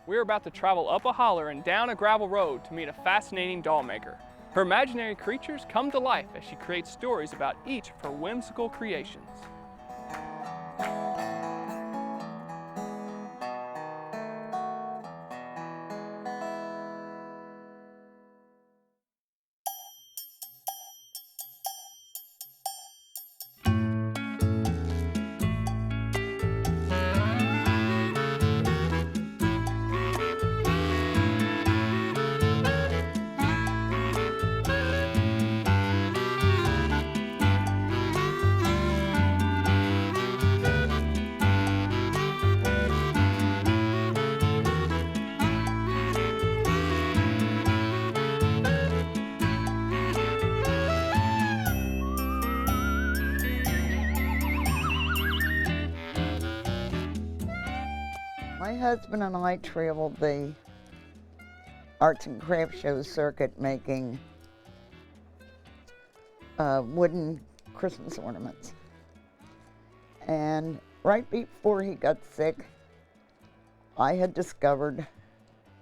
We're about to travel up a holler and down a gravel road to meet a fascinating doll maker. Her imaginary creatures come to life as she creates stories about each of her whimsical creations. My husband and I traveled the arts and crafts show circuit making wooden Christmas ornaments. And right before he got sick, I had discovered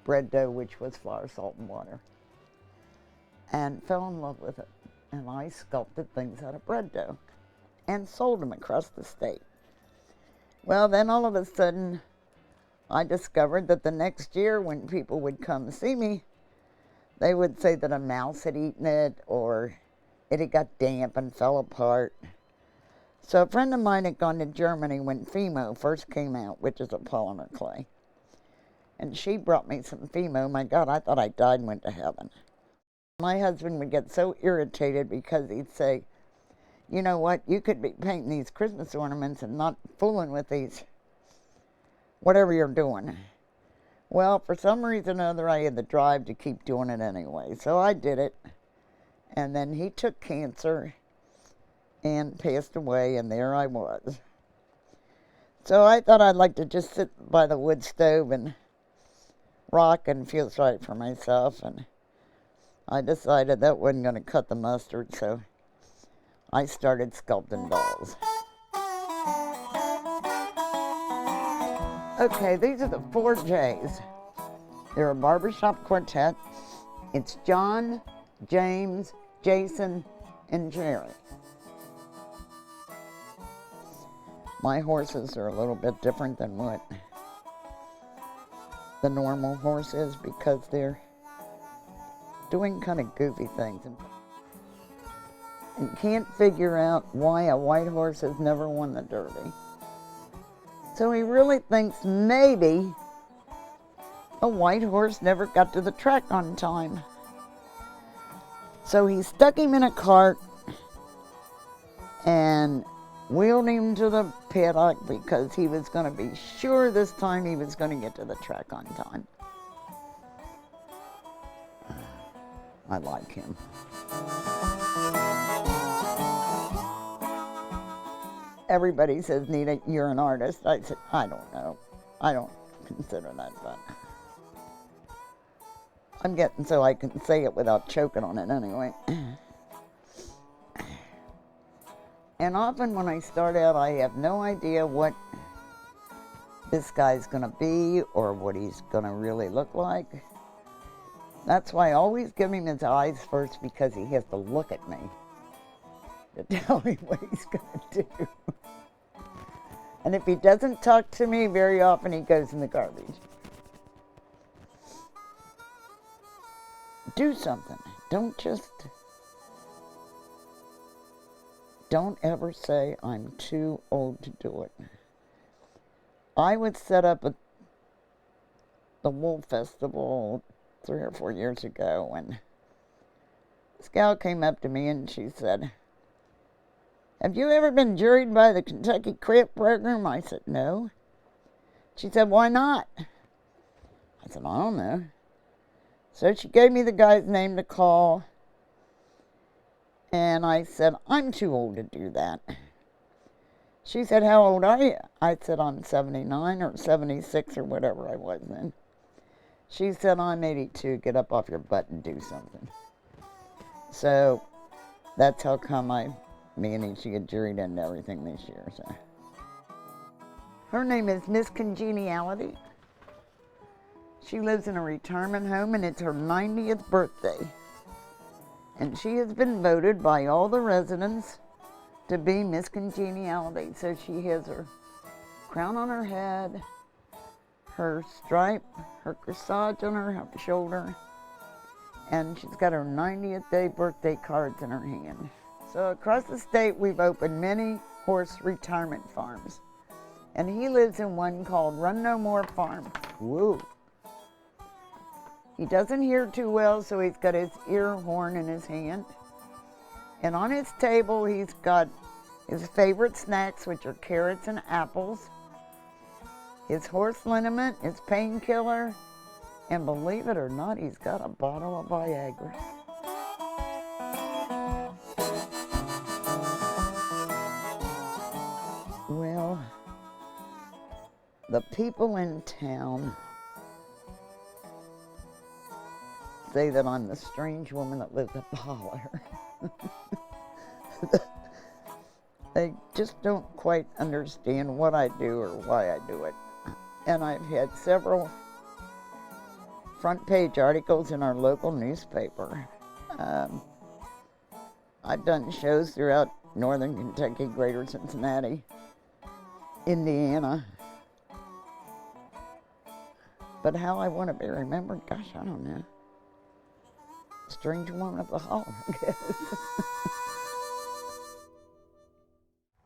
bread dough, which was flour, salt, and water, and fell in love with it. And I sculpted things out of bread dough and sold them across the state. Well, then all of a sudden, I discovered that the next year when people would come see me, they would say that a mouse had eaten it or it had got damp and fell apart. So a friend of mine had gone to Germany when Fimo first came out, which is a polymer clay. And she brought me some Fimo. My God, I thought I died and went to heaven. My husband would get so irritated because he'd say, you know what, you could be painting these Christmas ornaments and not fooling with these whatever you're doing. Well, for some reason or other, I had the drive to keep doing it anyway. So I did it. And then he took cancer and passed away, and there I was. So I thought I'd like to just sit by the wood stove and rock and feel sorry for myself. And I decided that wasn't going to cut the mustard, so I started sculpting dolls. Okay, these are the 4 J's. They're a barbershop quartet. It's John, James, Jason, and Jerry. My horses are a little bit different than what the normal horse is because they're doing kind of goofy things. And can't figure out why a white horse has never won the Derby. So he really thinks maybe a white horse never got to the track on time. So he stuck him in a cart and wheeled him to the paddock because he was going to be sure this time he was going to get to the track on time. I like him. Everybody says, Nita, you're an artist. I said, I don't know. I don't consider that, but I'm getting so I can say it without choking on it anyway. And often when I start out, I have no idea what this guy's going to be or what he's going to really look like. That's why I always give him his eyes first, because he has to look at me to tell me what he's going to do. And if he doesn't talk to me, very often he goes in the garbage. Do something. Don't ever say, I'm too old to do it. I would set up the Wool Festival 3 or 4 years ago, and this gal came up to me and she said, have you ever been juried by the Kentucky Craft Program? I said, no. She said, why not? I said, I don't know. So she gave me the guy's name to call, and I said, I'm too old to do that. She said, how old are you? I said, I'm 79 or 76 or whatever I was then. She said, I'm 82. Get up off your butt and do something. So that's how come I managed to get juried into everything this year. So her name is Miss Congeniality. She lives in a retirement home, and it's her 90th birthday. And she has been voted by all the residents to be Miss Congeniality. So she has her crown on her head, her stripe, her corsage on her shoulder, and she's got her 90th day birthday cards in her hand. So across the state, we've opened many horse retirement farms. And he lives in one called Run No More Farm. Woo. He doesn't hear too well, so he's got his ear horn in his hand. And on his table, he's got his favorite snacks, which are carrots and apples, his horse liniment, his painkiller, and believe it or not, he's got a bottle of Viagra. Well, the people in town say that I'm the strange woman that lives at the holler. They just don't quite understand what I do or why I do it. And I've had several front page articles in our local newspaper. I've done shows throughout northern Kentucky, greater Cincinnati, Indiana. But how I want to be remembered, gosh, I don't know. Strange woman of the holler, I guess.